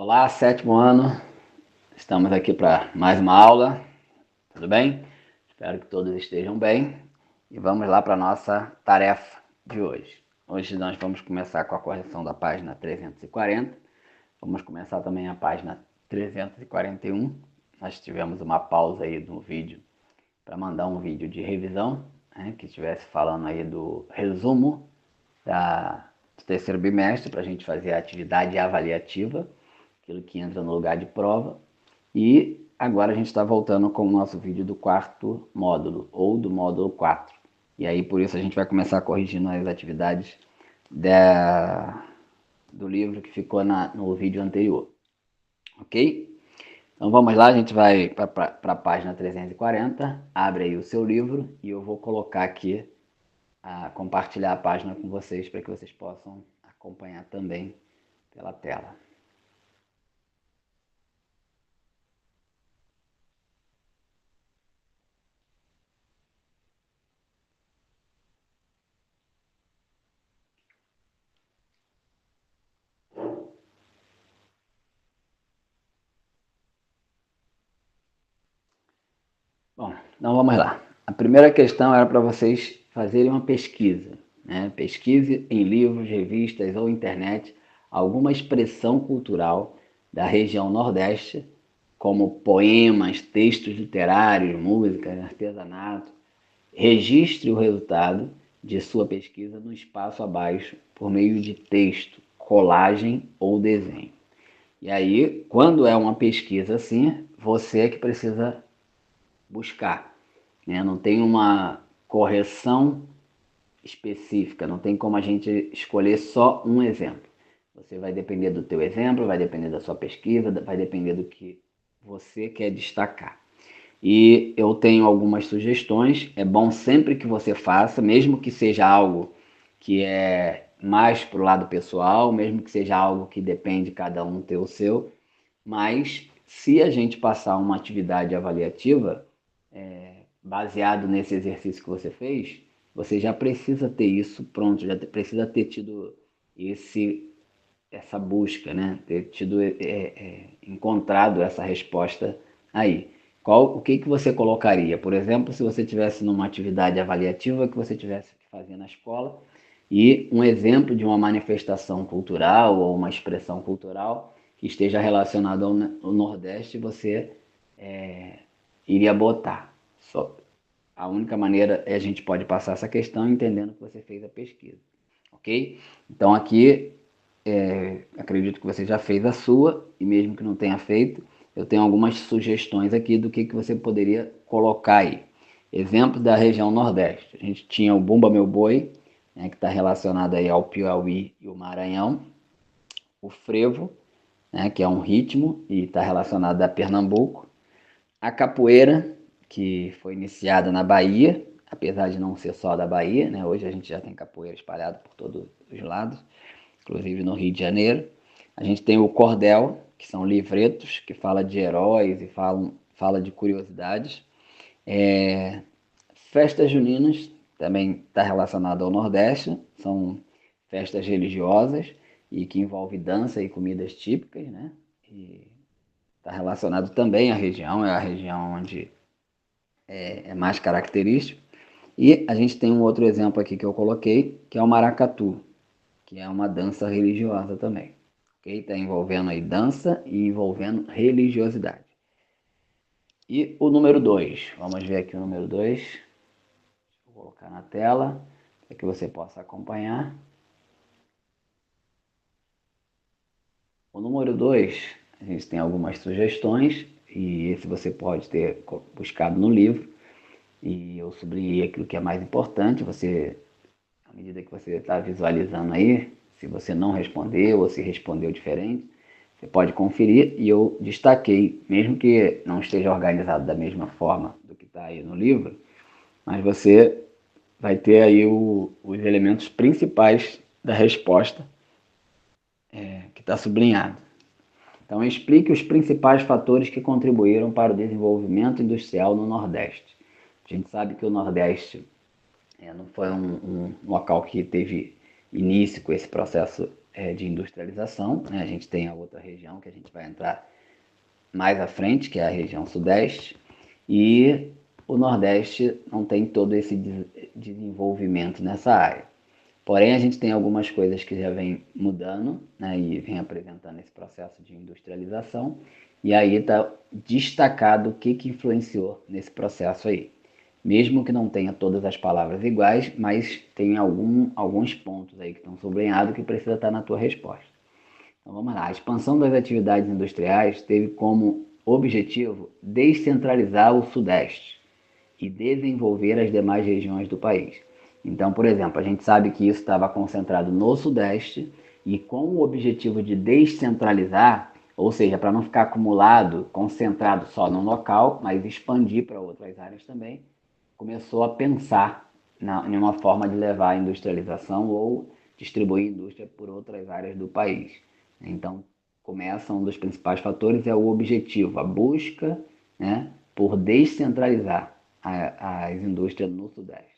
Olá, sétimo ano, estamos aqui para mais uma aula, tudo bem? Espero que todos estejam bem e vamos lá para a nossa tarefa de hoje. Hoje nós vamos começar com a correção da página 340, vamos começar também a página 341. Nós tivemos uma pausa aí no vídeo para mandar um vídeo de revisão, que estivesse falando aí do resumo do terceiro bimestre, para a gente fazer a atividade avaliativa, aquilo que entra no lugar de prova. E agora a gente está voltando com o nosso vídeo do quarto módulo, ou do módulo 4. E aí, por isso, a gente vai começar corrigindo as atividades do livro que ficou no vídeo anterior. Ok? Então vamos lá, a gente vai para a página 340, abre aí o seu livro e eu vou colocar aqui, compartilhar a página com vocês para que vocês possam acompanhar também pela tela. Bom, então vamos lá. A primeira questão era para vocês fazerem uma pesquisa, Pesquise em livros, revistas ou internet alguma expressão cultural da região Nordeste, como poemas, textos literários, músicas, artesanato. Registre o resultado de sua pesquisa no espaço abaixo por meio de texto, colagem ou desenho. E aí, quando é uma pesquisa assim, você é que precisa buscar, Não tem uma correção específica, não tem como a gente escolher só um exemplo. Você vai depender do teu exemplo, vai depender da sua pesquisa, vai depender do que você quer destacar. E eu tenho algumas sugestões, é bom sempre que você faça, mesmo que seja algo que é mais para o lado pessoal, mesmo que seja algo que depende de cada um ter o seu, mas se a gente passar uma atividade avaliativa, baseado nesse exercício que você fez, você já precisa ter isso pronto, já precisa ter tido essa busca, ter tido encontrado essa resposta aí. O que você colocaria? Por exemplo, se você tivesse numa atividade avaliativa que você tivesse que fazer na escola e um exemplo de uma manifestação cultural ou uma expressão cultural que esteja relacionada ao Nordeste, você iria botar. A única maneira é a gente pode passar essa questão entendendo que você fez a pesquisa, ok? Então aqui, acredito que você já fez a sua, e mesmo que não tenha feito, eu tenho algumas sugestões aqui do que você poderia colocar aí. Exemplos da região Nordeste. A gente tinha o Bumba Meu Boi, que está relacionado aí ao Piauí e o Maranhão. O frevo, que é um ritmo e está relacionado a Pernambuco. A capoeira, que foi iniciada na Bahia, apesar de não ser só da Bahia, Hoje a gente já tem capoeira espalhada por todos os lados, inclusive no Rio de Janeiro. A gente tem o cordel, que são livretos, que fala de heróis e fala de curiosidades. Festas juninas, também está relacionado ao Nordeste, são festas religiosas e que envolvem dança e comidas típicas, E está relacionado também à região, é a região onde é mais característico. E a gente tem um outro exemplo aqui que eu coloquei, que é o maracatu, que é uma dança religiosa também. Okay? Está envolvendo aí dança e envolvendo religiosidade. E o número 2, vamos ver aqui o número 2. Vou colocar na tela para que você possa acompanhar. O número 2, a gente tem algumas sugestões, e esse você pode ter buscado no livro, e eu sublinhei aquilo que é mais importante. Você, à medida que você está visualizando aí, se você não respondeu ou se respondeu diferente, você pode conferir, e eu destaquei, mesmo que não esteja organizado da mesma forma do que está aí no livro, mas você vai ter aí os elementos principais da resposta que está sublinhado. Então, explique os principais fatores que contribuíram para o desenvolvimento industrial no Nordeste. A gente sabe que o Nordeste não foi um local que teve início com esse processo de industrialização, né? A gente tem a outra região que a gente vai entrar mais à frente, que é a região sudeste, e o nordeste não tem todo esse desenvolvimento nessa área. Porém, a gente tem algumas coisas que já vem mudando, né, e vem apresentando esse processo de industrialização, e aí está destacado o que influenciou nesse processo aí. Mesmo que não tenha todas as palavras iguais, mas tem alguns pontos aí que estão sublinhados que precisa estar na tua resposta. Então vamos lá. A expansão das atividades industriais teve como objetivo descentralizar o Sudeste e desenvolver as demais regiões do país. Então, por exemplo, a gente sabe que isso estava concentrado no Sudeste e com o objetivo de descentralizar, ou seja, para não ficar acumulado, concentrado só num local, mas expandir para outras áreas também, começou a pensar em uma forma de levar a industrialização ou distribuir a indústria por outras áreas do país. Então, começa um dos principais fatores é o objetivo, a busca, né, por descentralizar as indústrias no Sudeste.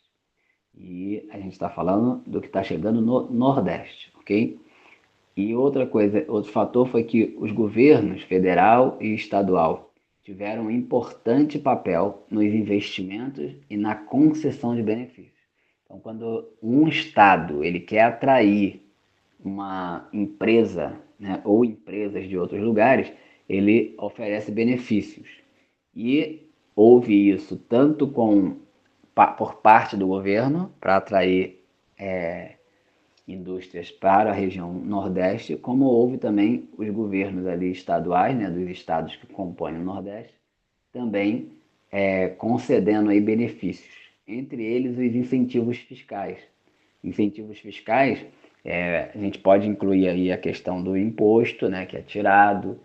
E a gente está falando do que está chegando no Nordeste, ok? E outra coisa, outro fator foi que os governos federal e estadual tiveram um importante papel nos investimentos e na concessão de benefícios. Então, quando um estado ele quer atrair uma empresa, né, ou empresas de outros lugares, ele oferece benefícios. E houve isso tanto por parte do governo para atrair indústrias para a região Nordeste, como houve também os governos ali estaduais, né, dos estados que compõem o Nordeste, também concedendo aí benefícios, entre eles os incentivos fiscais. Incentivos fiscais, a gente pode incluir aí a questão do imposto, né, que é tirado,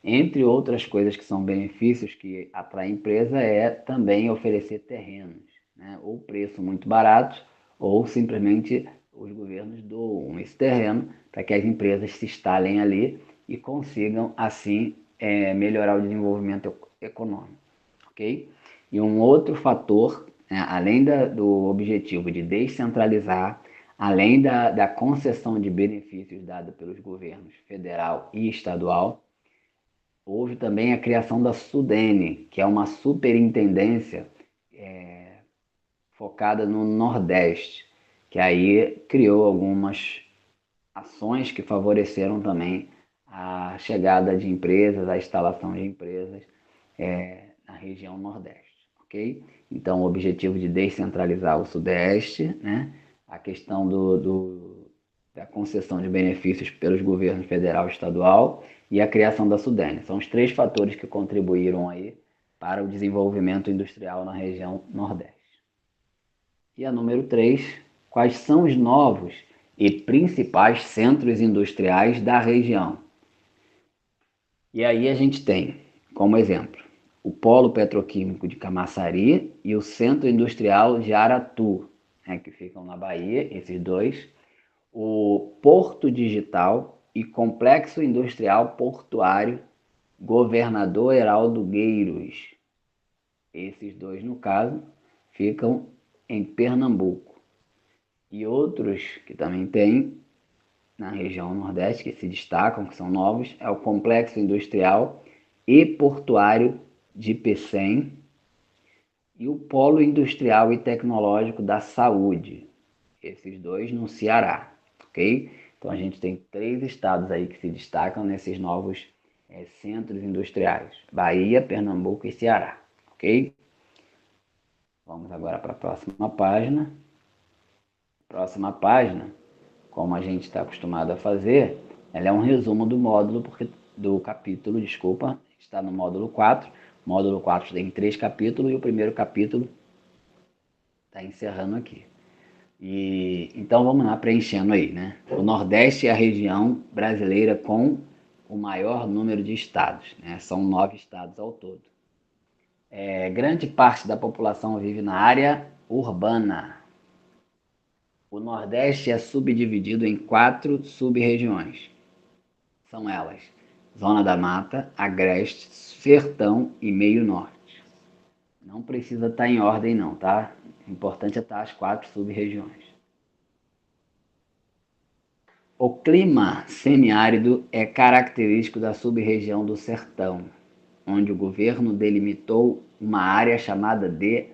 entre outras coisas que são benefícios que para a empresa é também oferecer terrenos, né, ou preço muito barato, ou simplesmente os governos doam esse terreno para que as empresas se instalem ali e consigam, assim, melhorar o desenvolvimento econômico. Ok? E um outro fator, né, além do objetivo de descentralizar, além da concessão de benefícios dada pelos governos federal e estadual, houve também a criação da SUDENE, que é uma superintendência focada no Nordeste, que aí criou algumas ações que favoreceram também a chegada de empresas, a instalação de empresas na região Nordeste, ok? Então, o objetivo de descentralizar o Sudeste, né? A questão da concessão de benefícios pelos governos federal e estadual e a criação da SUDENE. São os três fatores que contribuíram aí para o desenvolvimento industrial na região Nordeste. E a número 3, quais são os novos e principais centros industriais da região? E aí a gente tem, como exemplo, o Polo Petroquímico de Camaçari e o Centro Industrial de Aratu, né, que ficam na Bahia, esses dois, o Porto Digital e Complexo Industrial Portuário Governador Heraldo Gueiros. Esses dois, no caso, ficam em Pernambuco. E outros que também tem na região Nordeste, que se destacam, que são novos, é o Complexo Industrial e Portuário de Pecém e o Polo Industrial e Tecnológico da Saúde. Esses dois no Ceará, ok? Então a gente tem 3 estados aí que se destacam nesses novos centros industriais: Bahia, Pernambuco e Ceará, ok? Vamos agora para a próxima página. Próxima página, como a gente está acostumado a fazer, ela é um resumo do capítulo, desculpa, está no módulo 4. O módulo 4 tem 3 capítulos e o primeiro capítulo está encerrando aqui. Então vamos lá preenchendo aí, né? O Nordeste é a região brasileira com o maior número de estados, né? São 9 estados ao todo. Grande parte da população vive na área urbana. O Nordeste é subdividido em 4 sub-regiões. São elas: Zona da Mata, Agreste, Sertão e Meio Norte. Não precisa estar em ordem não, tá? O importante é estar as 4 sub-regiões. O clima semiárido é característico da sub-região do Sertão, onde o governo delimitou uma área chamada de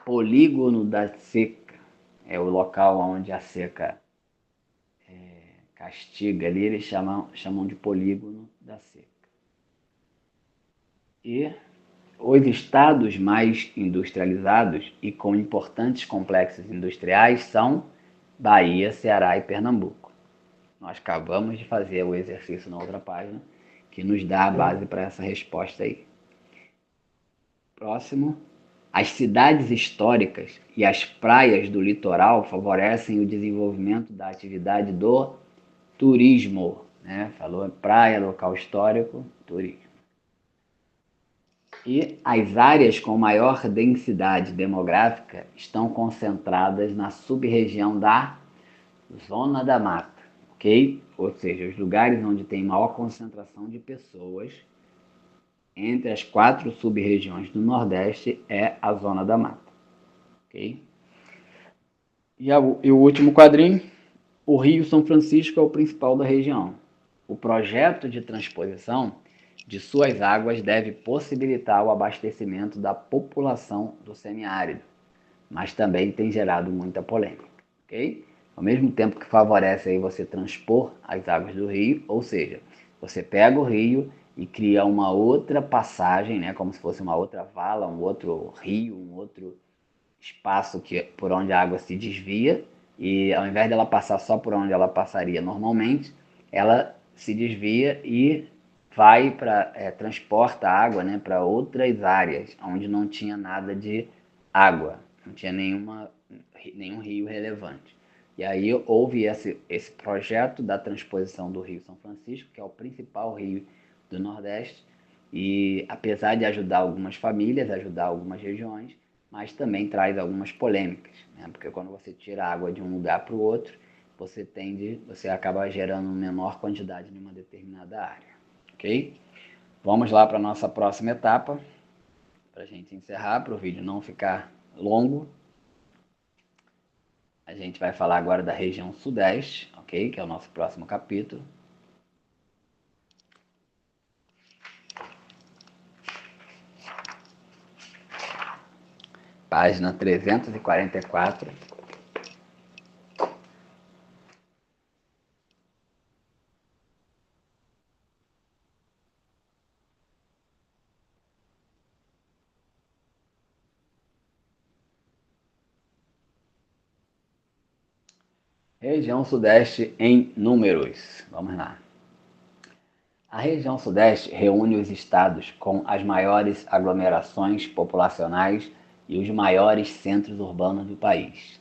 Polígono da Seca. É o local onde a seca castiga ali, eles chamam de Polígono da Seca. E os estados mais industrializados e com importantes complexos industriais são Bahia, Ceará e Pernambuco. Nós acabamos de fazer o exercício na outra página, que nos dá a base para essa resposta aí. Próximo. As cidades históricas e as praias do litoral favorecem o desenvolvimento da atividade do turismo. Né? Falou praia, local histórico, turismo. E as áreas com maior densidade demográfica estão concentradas na sub-região da Zona da Mata, ok? Ou seja, os lugares onde tem maior concentração de pessoas entre as 4 sub-regiões do Nordeste é a Zona da Mata, ok? E o último quadrinho, o Rio São Francisco é o principal da região. O projeto de transposição de suas águas deve possibilitar o abastecimento da população do semiárido, mas também tem gerado muita polêmica, ok? Ao mesmo tempo que favorece aí você transpor as águas do rio, ou seja, você pega o rio e cria uma outra passagem, né, como se fosse uma outra vala, um outro rio, um outro espaço por onde a água se desvia, e ao invés dela passar só por onde ela passaria normalmente, ela se desvia e vai transporta a água, né, para outras áreas onde não tinha nada de água, não tinha nenhum rio relevante. E aí houve esse projeto da transposição do Rio São Francisco, que é o principal rio do Nordeste, e apesar de ajudar algumas famílias, ajudar algumas regiões, mas também traz algumas polêmicas, né? Porque quando você tira a água de um lugar para o outro, você acaba gerando menor quantidade em uma determinada área, ok? Vamos lá para a nossa próxima etapa, para a gente encerrar, para o vídeo não ficar longo. A gente vai falar agora da região Sudeste, ok? Que é o nosso próximo capítulo. Página 344. Região Sudeste em números. Vamos lá. A região Sudeste reúne os estados com as maiores aglomerações populacionais e os maiores centros urbanos do país.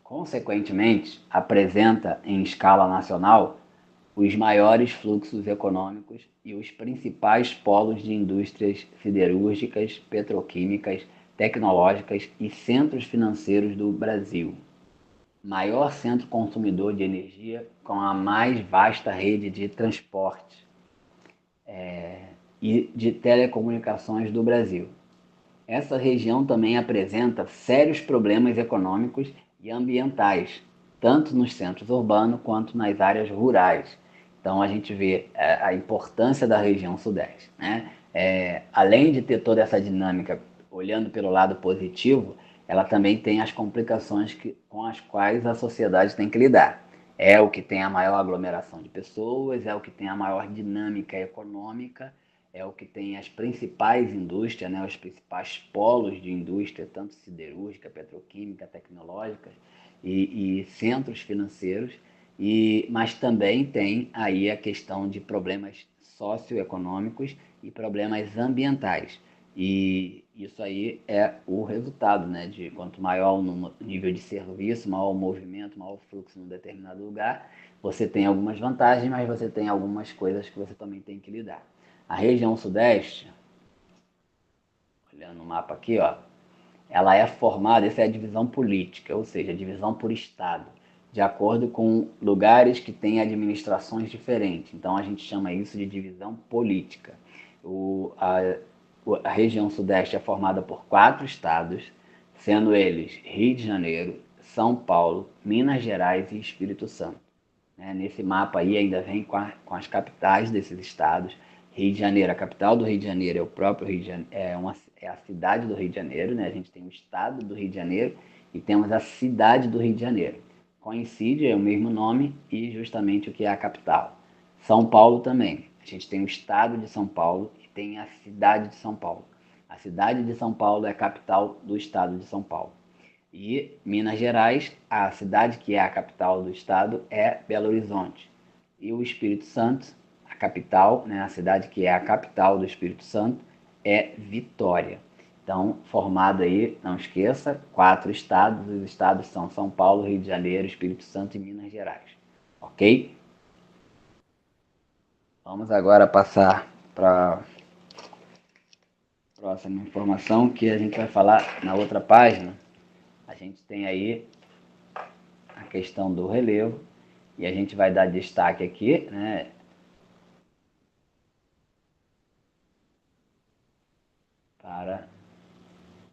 Consequentemente, apresenta em escala nacional os maiores fluxos econômicos e os principais polos de indústrias siderúrgicas, petroquímicas, tecnológicas e centros financeiros do Brasil. Maior centro consumidor de energia com a mais vasta rede de transporte e de telecomunicações do Brasil. Essa região também apresenta sérios problemas econômicos e ambientais, tanto nos centros urbanos quanto nas áreas rurais. Então a gente vê a importância da região Sudeste, né? Além de ter toda essa dinâmica, olhando pelo lado positivo, ela também tem as complicações com as quais a sociedade tem que lidar. É o que tem a maior aglomeração de pessoas, é o que tem a maior dinâmica econômica, é o que tem as principais indústrias, né, os principais polos de indústria, tanto siderúrgica, petroquímica, tecnológica e centros financeiros, mas também tem aí a questão de problemas socioeconômicos e problemas ambientais. E isso aí é o resultado, né, de quanto maior o nível de serviço, maior o movimento, maior o fluxo em um determinado lugar, você tem algumas vantagens, mas você tem algumas coisas que você também tem que lidar. A região Sudeste, olhando o mapa aqui, ó, ela é formada, essa é a divisão política, ou seja, a divisão por estado, de acordo com lugares que têm administrações diferentes. Então a gente chama isso de divisão política. A região Sudeste é formada por 4 estados, sendo eles Rio de Janeiro, São Paulo, Minas Gerais e Espírito Santo. né? Nesse mapa aí ainda vem com as capitais desses estados. Rio de Janeiro, a capital do Rio de Janeiro é o próprio Rio de Janeiro, é a cidade do Rio de Janeiro, né? A gente tem o estado do Rio de Janeiro e temos a cidade do Rio de Janeiro. Coincide, é o mesmo nome e justamente o que é a capital. São Paulo também. A gente tem o estado de São Paulo e tem a cidade de São Paulo. A cidade de São Paulo é a capital do estado de São Paulo. E Minas Gerais, a cidade que é a capital do estado é Belo Horizonte. E o Espírito Santo, a capital, né, a cidade que é a capital do Espírito Santo é Vitória. Então, formado aí, não esqueça, 4 estados. Os estados são São Paulo, Rio de Janeiro, Espírito Santo e Minas Gerais. Ok? Vamos agora passar para a próxima informação que a gente vai falar na outra página. A gente tem aí a questão do relevo e a gente vai dar destaque aqui, né? Para,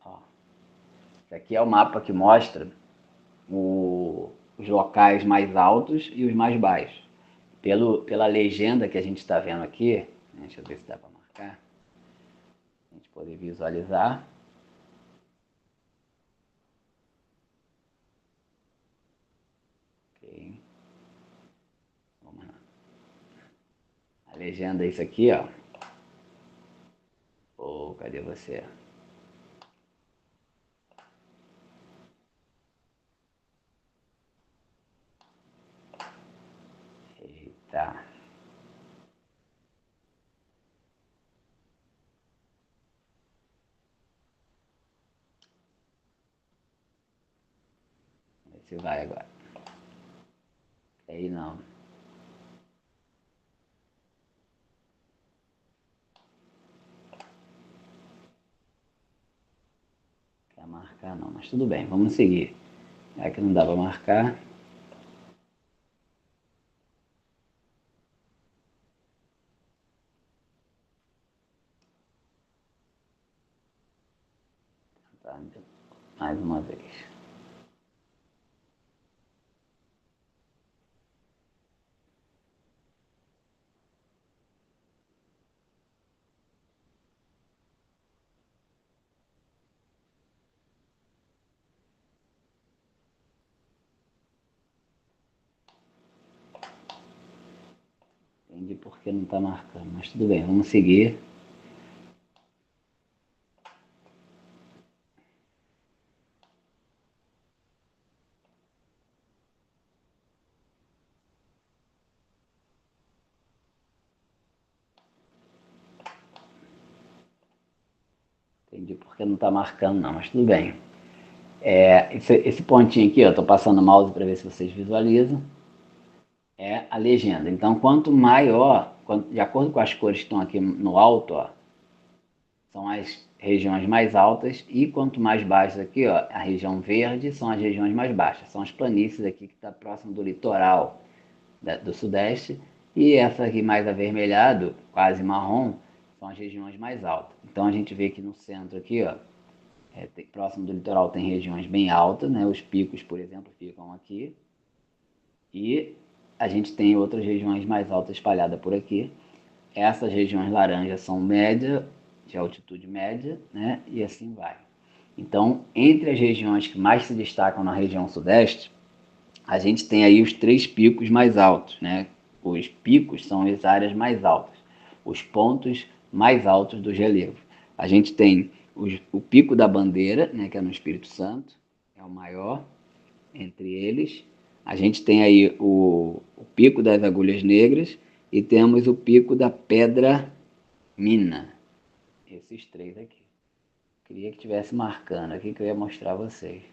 ó, esse aqui é o mapa que mostra os locais mais altos e os mais baixos. Pela legenda que a gente está vendo aqui, né, deixa eu ver se dá para marcar, a gente poder visualizar. Ok, vamos lá. A legenda é isso aqui, ó. Oh, cadê você? Eita. Vamos ver se vai agora. Aí não. Quer marcar não, mas tudo bem, vamos seguir. Já que não dá para marcar. Tá, mais uma vez. Entendi porque não está marcando, mas tudo bem, vamos seguir. Entendi porque não está marcando não, mas tudo bem. Esse pontinho aqui, ó, estou passando o mouse para ver se vocês visualizam, é a legenda. Então, quanto maior, de acordo com as cores que estão aqui no alto, ó, são as regiões mais altas, e quanto mais baixas aqui, ó, a região verde são as regiões mais baixas, são as planícies aqui que está próximo do litoral do sudeste, e essa aqui mais avermelhado, quase marrom, são as regiões mais altas. Então a gente vê que no centro aqui, ó, próximo do litoral tem regiões bem altas, né? Os picos, por exemplo, ficam aqui, e a gente tem outras regiões mais altas espalhadas por aqui. Essas regiões laranjas são média, de altitude média, né? E assim vai. Então, entre as regiões que mais se destacam na região sudeste, a gente tem aí os 3 picos mais altos, né? Os picos são as áreas mais altas, os pontos mais altos dos relevos. A gente tem o Pico da Bandeira, né, que é no Espírito Santo, é o maior entre eles. A gente tem aí o Pico das Agulhas Negras e temos o Pico da Pedra Mina. Esses 3 aqui. Queria que tivesse marcando aqui que eu ia mostrar a vocês.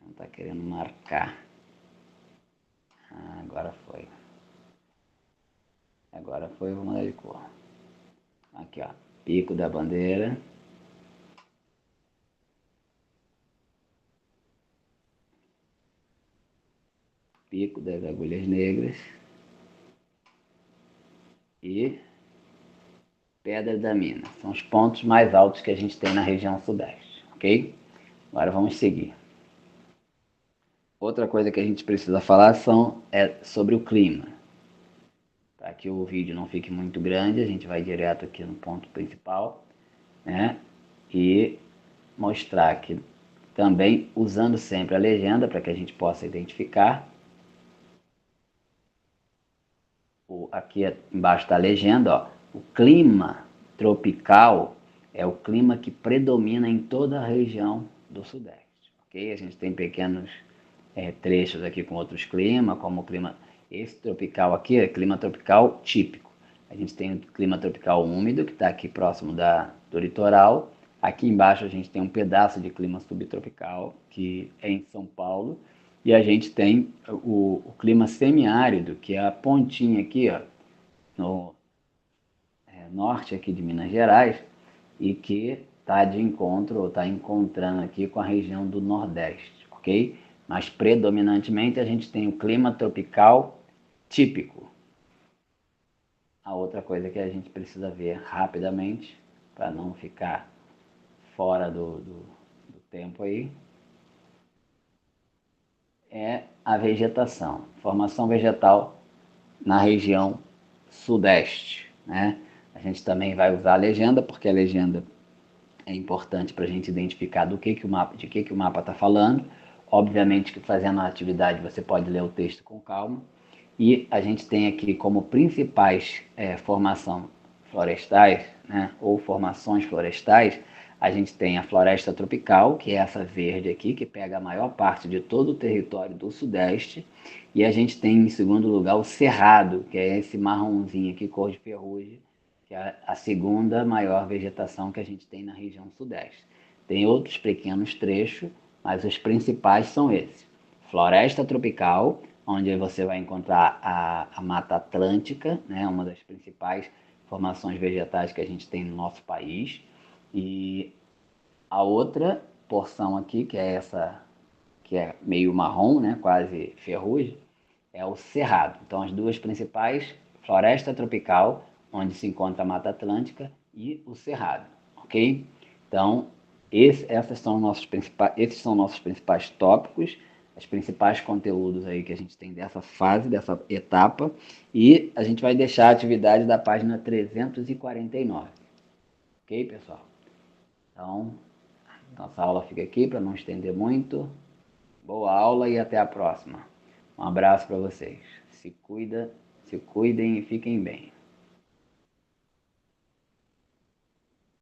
Não está querendo marcar. Ah, agora foi. Agora foi, vou mudar de cor. Aqui, ó. Pico da Bandeira. Pico das Agulhas Negras. E Pedra da Mina. São os pontos mais altos que a gente tem na região sudeste, ok? Agora vamos seguir. Outra coisa que a gente precisa falar é sobre o clima. Para que o vídeo não fique muito grande, a gente vai direto aqui no ponto principal, né? E mostrar aqui também usando sempre a legenda para que a gente possa identificar. Aqui embaixo da legenda, ó, o clima tropical é o clima que predomina em toda a região do Sudeste. Ok? A gente tem pequenos trechos aqui com outros climas, como o clima. Esse tropical aqui é clima tropical típico. A gente tem o clima tropical úmido, que está aqui próximo do litoral. Aqui embaixo a gente tem um pedaço de clima subtropical, que é em São Paulo. E a gente tem o clima semiárido, que é a pontinha aqui, ó, no norte aqui de Minas Gerais, e que está de encontro, ou está encontrando aqui com a região do Nordeste, ok? Mas predominantemente a gente tem o clima tropical típico. A outra coisa que a gente precisa ver rapidamente, para não ficar fora do tempo aí, é a vegetação, formação vegetal na região sudeste, né? A gente também vai usar a legenda, porque a legenda é importante para a gente identificar de que o mapa está falando. Obviamente que fazendo a atividade você pode ler o texto com calma. E a gente tem aqui como principais formações florestais, né, ou formações florestais, a gente tem a floresta tropical, que é essa verde aqui, que pega a maior parte de todo o território do Sudeste. E a gente tem, em segundo lugar, o cerrado, que é esse marronzinho aqui, cor de ferrugem, que é a segunda maior vegetação que a gente tem na região Sudeste. Tem outros pequenos trechos, mas os principais são esses. Floresta tropical, onde você vai encontrar a Mata Atlântica, né, uma das principais formações vegetais que a gente tem no nosso país. E a outra porção aqui, que é essa, que é meio marrom, né, quase ferrugem, é o cerrado. Então, as duas principais, floresta tropical, onde se encontra a Mata Atlântica, e o cerrado, ok? Então, esses são nossos principais tópicos, os principais conteúdos aí que a gente tem dessa fase, dessa etapa, e a gente vai deixar a atividade da página 349, ok, pessoal? Então, nossa aula fica aqui para não estender muito. Boa aula e até a próxima. Um abraço para vocês. Se cuidem e fiquem bem.